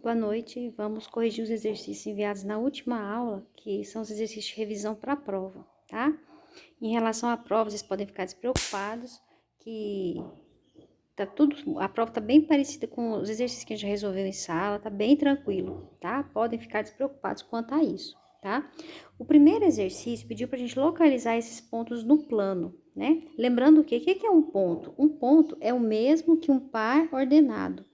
boa noite. Vamos corrigir os exercícios enviados na última aula, que são os exercícios de revisão para a prova, tá? Em relação à prova, vocês podem ficar despreocupados, que a prova tá bem parecida com os exercícios que a gente já resolveu em sala, tá bem tranquilo, tá? Podem ficar despreocupados quanto a isso, tá? O primeiro exercício pediu pra gente localizar esses pontos no plano, né? Lembrando o que é um ponto? Um ponto é o mesmo que um par ordenado.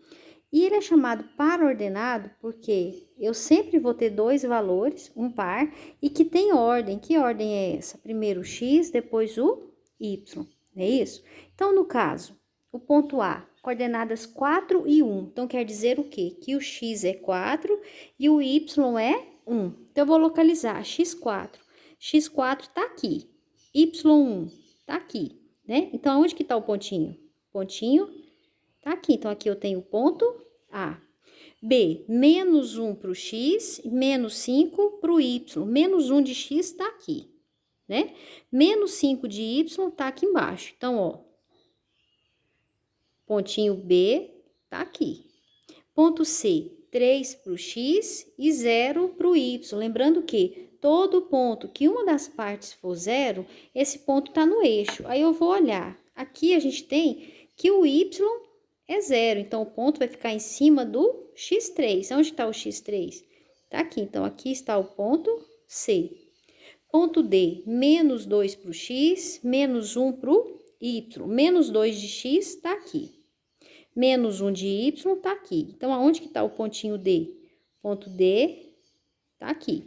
E ele é chamado par ordenado porque eu sempre vou ter dois valores, um par, e que tem ordem. Que ordem é essa? Primeiro o x, depois o y, não é isso? Então, no caso, o ponto A, coordenadas 4 e 1. Então, quer dizer o quê? Que o x é 4 e o y é 1. Então, eu vou localizar x4. x4 tá aqui, y1 tá aqui, né? Então, onde que tá o pontinho? Pontinho tá aqui, então aqui eu tenho o ponto A. B, menos 1 para o x, menos 5 para o y. Menos 1 de x tá aqui, né? Menos 5 de y tá aqui embaixo. Então, ó, pontinho B tá aqui. Ponto C, 3 para o x e 0 para o y. Lembrando que todo ponto que uma das partes for 0, esse ponto tá no eixo. Aí eu vou olhar. Aqui a gente tem que o y é 0, então o ponto vai ficar em cima do x3. Onde está o x3? Tá aqui, então aqui está o ponto C. Ponto D, menos 2 para o x, menos 1 para o y. Menos 2 de x está aqui. Menos 1 de y está aqui. Então, aonde que está o pontinho D? Ponto D está aqui.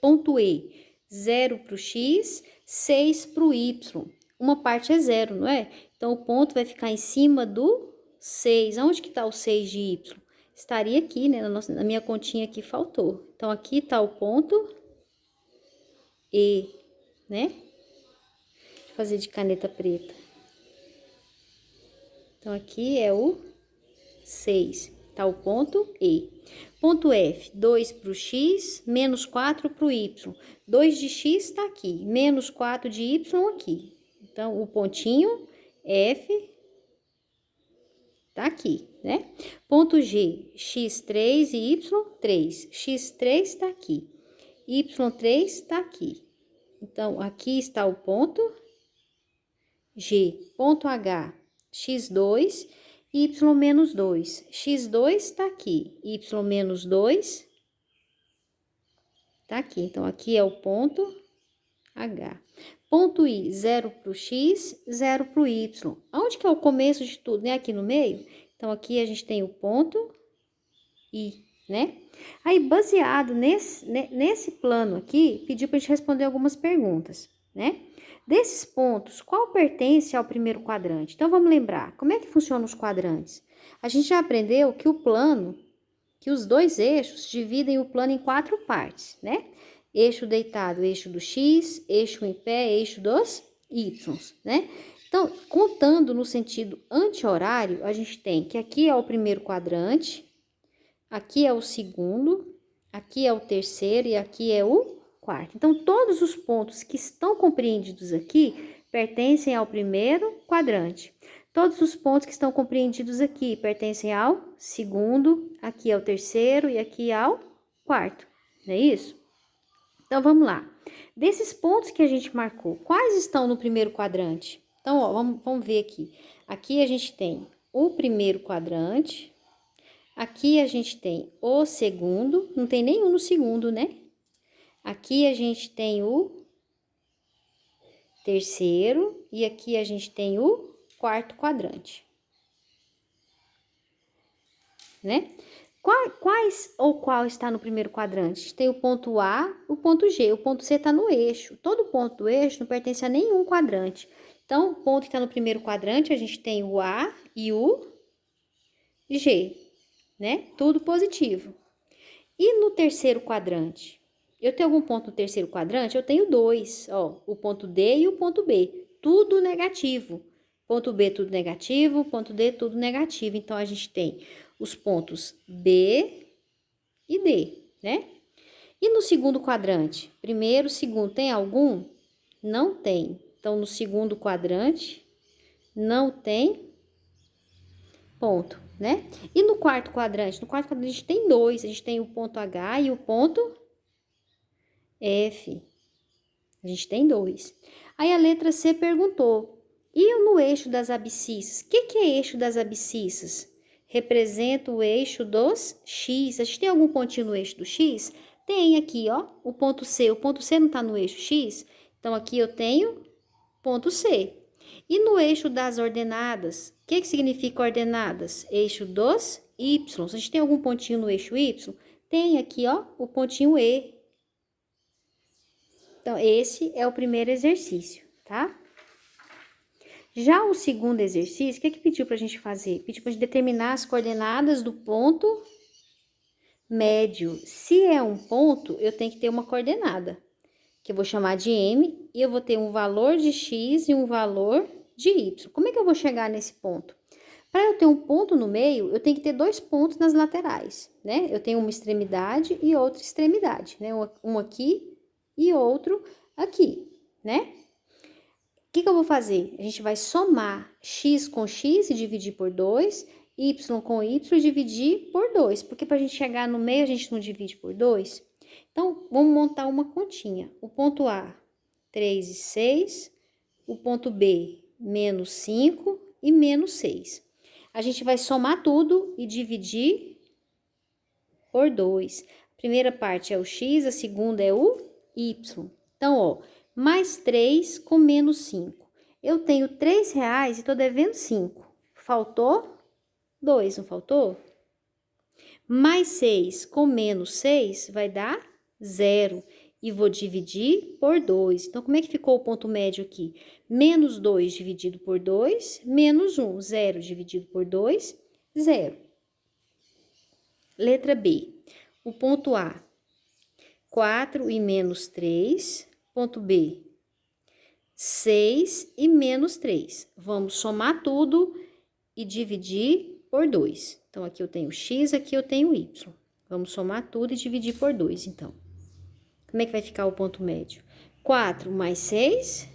Ponto E, 0 para o x, 6 para o y. Uma parte é 0, não é? Então, o ponto vai ficar em cima do 6. Aonde que tá o 6 de y? Estaria aqui, né? Na minha continha aqui faltou. Então, aqui tá o ponto E, né? Deixa eu fazer de caneta preta. Então, aqui é o 6. Tá o ponto E. Ponto F, 2 para o x, menos 4 para o y. 2 de x tá aqui, menos 4 de y aqui. Então, o pontinho F tá aqui, né? Ponto G, x3 e y3. x3 tá aqui, y3 tá aqui. Então, aqui está o ponto G. Ponto H, x2, y menos 2. x2 tá aqui, y menos 2 tá aqui. Então, aqui é o ponto H. Ponto I, 0 para o x, 0 para o y. Aonde que é o começo de tudo, né? Aqui no meio. Então, aqui a gente tem o ponto I, né? Aí, baseado nesse plano aqui, pediu para a gente responder algumas perguntas, né? Desses pontos, qual pertence ao primeiro quadrante? Então, vamos lembrar, como é que funcionam os quadrantes? A gente já aprendeu que o plano, que os dois eixos dividem o plano em 4 partes, né? Eixo deitado, eixo do x, eixo em pé, eixo dos y, né? Então, contando no sentido anti-horário, a gente tem que aqui é o primeiro quadrante, aqui é o segundo, aqui é o terceiro e aqui é o quarto. Então, todos os pontos que estão compreendidos aqui pertencem ao primeiro quadrante. Todos os pontos que estão compreendidos aqui pertencem ao segundo, aqui é o terceiro e aqui ao quarto, não é isso? Então, vamos lá. Desses pontos que a gente marcou, quais estão no primeiro quadrante? Então, ó, vamos ver aqui. Aqui a gente tem o primeiro quadrante. Aqui a gente tem o segundo. Não tem nenhum no segundo, né? Aqui a gente tem o terceiro. E aqui a gente tem o quarto quadrante. Né? Qual está no primeiro quadrante? Tem o ponto A, o ponto G. O ponto C está no eixo. Todo ponto do eixo não pertence a nenhum quadrante. Então, o ponto que está no primeiro quadrante, a gente tem o A e o G, né? Tudo positivo. E no terceiro quadrante? Eu tenho algum ponto no terceiro quadrante? Eu tenho 2, ó. O ponto D e o ponto B. Tudo negativo. Ponto B, tudo negativo. Ponto D, tudo negativo. Então, a gente tem os pontos B e D, né? E no segundo quadrante? Primeiro, segundo, tem algum? Não tem. Então, no segundo quadrante, não tem ponto. né? E no quarto quadrante? No quarto quadrante a gente tem 2, a gente tem o ponto H e o ponto F. A gente tem 2. Aí a letra C perguntou, e no eixo das abscissas? O que é eixo das abscissas? Representa o eixo dos X. A gente tem algum pontinho no eixo do X? Tem aqui, ó, o ponto C. O ponto C não tá no eixo X? Então, aqui eu tenho ponto C. E no eixo das ordenadas? O que significa ordenadas? Eixo dos Y. A gente tem algum pontinho no eixo Y? Tem aqui, ó, o pontinho E. Então, esse é o primeiro exercício, tá? Já o segundo exercício, o que pediu pra gente fazer? Pediu pra gente determinar as coordenadas do ponto médio. Se é um ponto, eu tenho que ter uma coordenada, que eu vou chamar de M, e eu vou ter um valor de X e um valor de Y. Como é que eu vou chegar nesse ponto? Para eu ter um ponto no meio, eu tenho que ter 2 pontos nas laterais, né? Eu tenho uma extremidade e outra extremidade, né? Um aqui e outro aqui, né? O que eu vou fazer? A gente vai somar x com x e dividir por 2, y com y e dividir por 2, porque para a gente chegar no meio a gente não divide por 2. Então, vamos montar uma continha. O ponto A, 3 e 6, o ponto B, menos 5 e menos 6. A gente vai somar tudo e dividir por 2. A primeira parte é o x, a segunda é o y. Então, ó, mais 3 com menos 5. Eu tenho R$3 e tô devendo 5. Faltou 2, não faltou? Mais 6 com menos 6 vai dar 0. E vou dividir por 2. Então, como é que ficou o ponto médio aqui? Menos 2 dividido por 2, menos 1. 0 dividido por 2, 0. Letra B. O ponto A, 4 e menos 3. Ponto B, 6 e menos 3. Vamos somar tudo e dividir por 2. Então, aqui eu tenho x, aqui eu tenho y. Vamos somar tudo e dividir por 2, então. Como é que vai ficar o ponto médio? 4 mais 6,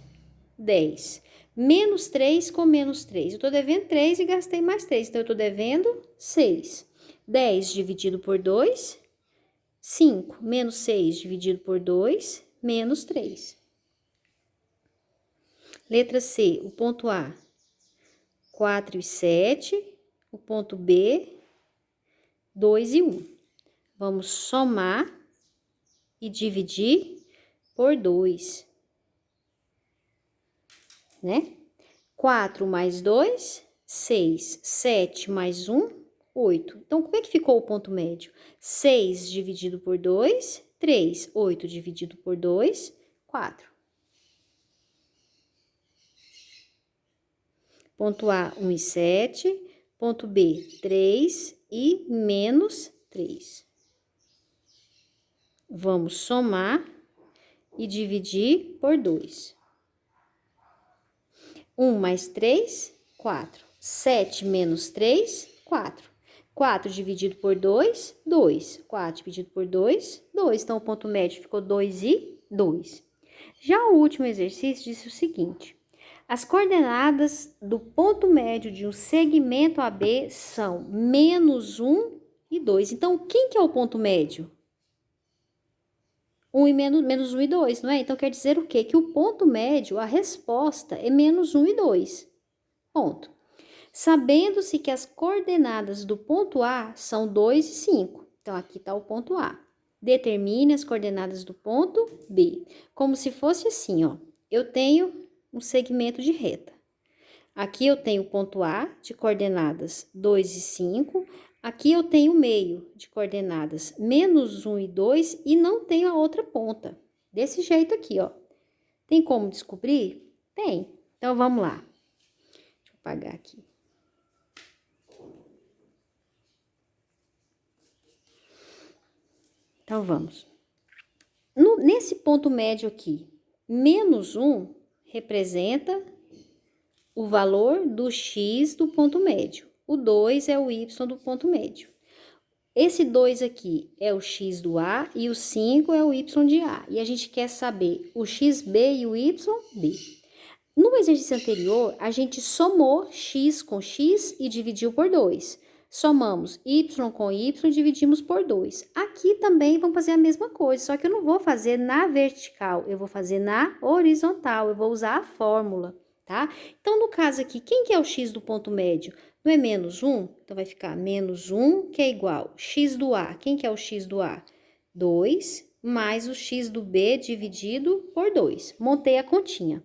10. Menos 3 com menos 3. Eu tô devendo 3 e gastei mais 3, então eu tô devendo 6. 10 dividido por 2, 5. Menos 6 dividido por 2, menos 3. Letra C, o ponto A, 4 e 7. O ponto B, 2 e 1. Vamos somar e dividir por 2, né? 4 mais 2, 6. 7 mais 1, 8. Então, como é que ficou o ponto médio? 6 dividido por 2, 3. 8 dividido por 2, 4. Ponto A, 1 e 7. Ponto B, 3 e menos 3. Vamos somar e dividir por 2. 1 mais 3, 4. 7 menos 3, 4. 4 dividido por 2, 2. 4 dividido por 2, 2. Então, o ponto médio ficou 2 e 2. Já o último exercício disse o seguinte: as coordenadas do ponto médio de um segmento AB são menos 1 e 2. Então, quem que é o ponto médio? 1 e menos 1 e 2, não é? Então, quer dizer o quê? Que o ponto médio, a resposta é menos 1 e 2. Ponto. Sabendo-se que as coordenadas do ponto A são 2 e 5. Então, aqui está o ponto A. Determine as coordenadas do ponto B. Como se fosse assim, ó. Eu tenho um segmento de reta. Aqui eu tenho o ponto A de coordenadas 2 e 5. Aqui eu tenho o meio de coordenadas menos 1 e 2 e não tenho a outra ponta. Desse jeito aqui, ó. Tem como descobrir? Tem. Então, vamos lá. Deixa eu apagar aqui. Então, vamos. Nesse ponto médio aqui, menos 1 representa o valor do x do ponto médio. O 2 é o y do ponto médio. Esse 2 aqui é o x do A e o 5 é o y de A. E a gente quer saber o xb e o yb. No exercício anterior, a gente somou x com x e dividiu por 2. somamos y com y e dividimos por 2. Aqui também vamos fazer a mesma coisa, só que eu não vou fazer na vertical, eu vou fazer na horizontal, eu vou usar a fórmula, tá? Então, no caso aqui, quem que é o x do ponto médio? Não é menos 1? Então, vai ficar menos 1, que é igual x do A. Quem que é o x do A? 2, mais o x do B dividido por 2. Montei a continha.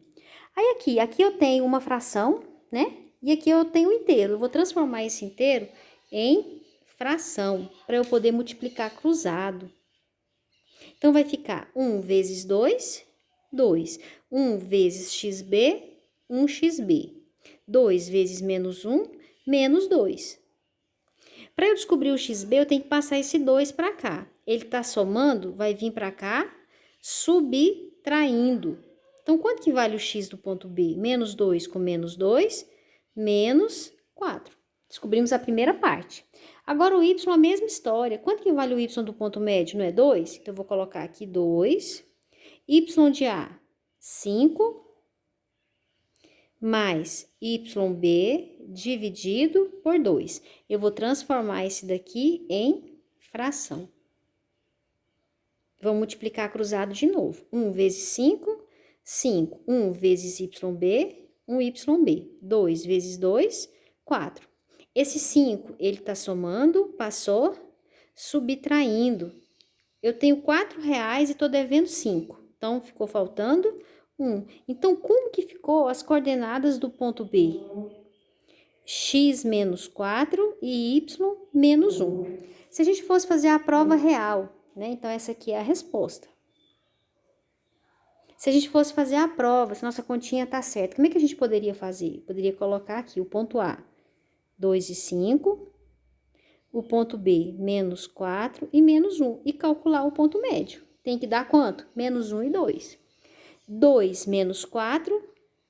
Aí, aqui eu tenho uma fração, né? E aqui eu tenho um inteiro. Eu vou transformar esse inteiro em fração, para eu poder multiplicar cruzado. Então, vai ficar 1 vezes 2, 2. 1 vezes xb, 1xb. 2 vezes menos 1, menos 2. Para eu descobrir o xb, eu tenho que passar esse 2 para cá. Ele está somando, vai vir para cá, subtraindo. Então, quanto que vale o x do ponto B? Menos 2 com menos 2, menos 4. Descobrimos a primeira parte. Agora, o y, a mesma história. Quanto que vale o y do ponto médio? Não é 2? Então, eu vou colocar aqui 2. Y de A, 5. Mais YB dividido por 2. Eu vou transformar esse daqui em fração. Vamos multiplicar cruzado de novo. 1 vezes 5, 5. 1 vezes YB, 1YB. 2 vezes 2, 4. Esse 5, ele tá somando, passou, subtraindo. Eu tenho R$4 e tô devendo 5. Então, ficou faltando 1. Então, como que ficou as coordenadas do ponto B? X menos 4 e Y menos 1. Se a gente fosse fazer a prova real, né? Então, essa aqui é a resposta. Se a gente fosse fazer a prova, se nossa continha tá certa, como é que a gente poderia fazer? Poderia colocar aqui o ponto A, 2 e 5, o ponto B, menos 4 e menos 1, e calcular o ponto médio. Tem que dar quanto? Menos 1 e 2. 2 menos 4,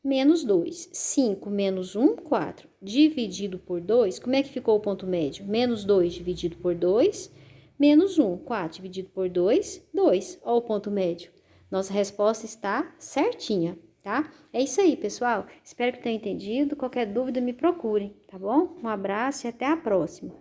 menos 2. 5 menos 1, 4. Dividido por 2, como é que ficou o ponto médio? Menos 2 dividido por 2, menos 1. 4 dividido por 2, 2. Olha o ponto médio. Nossa resposta está certinha, tá? É isso aí, pessoal. Espero que tenham entendido. Qualquer dúvida, me procurem, tá bom? Um abraço e até a próxima.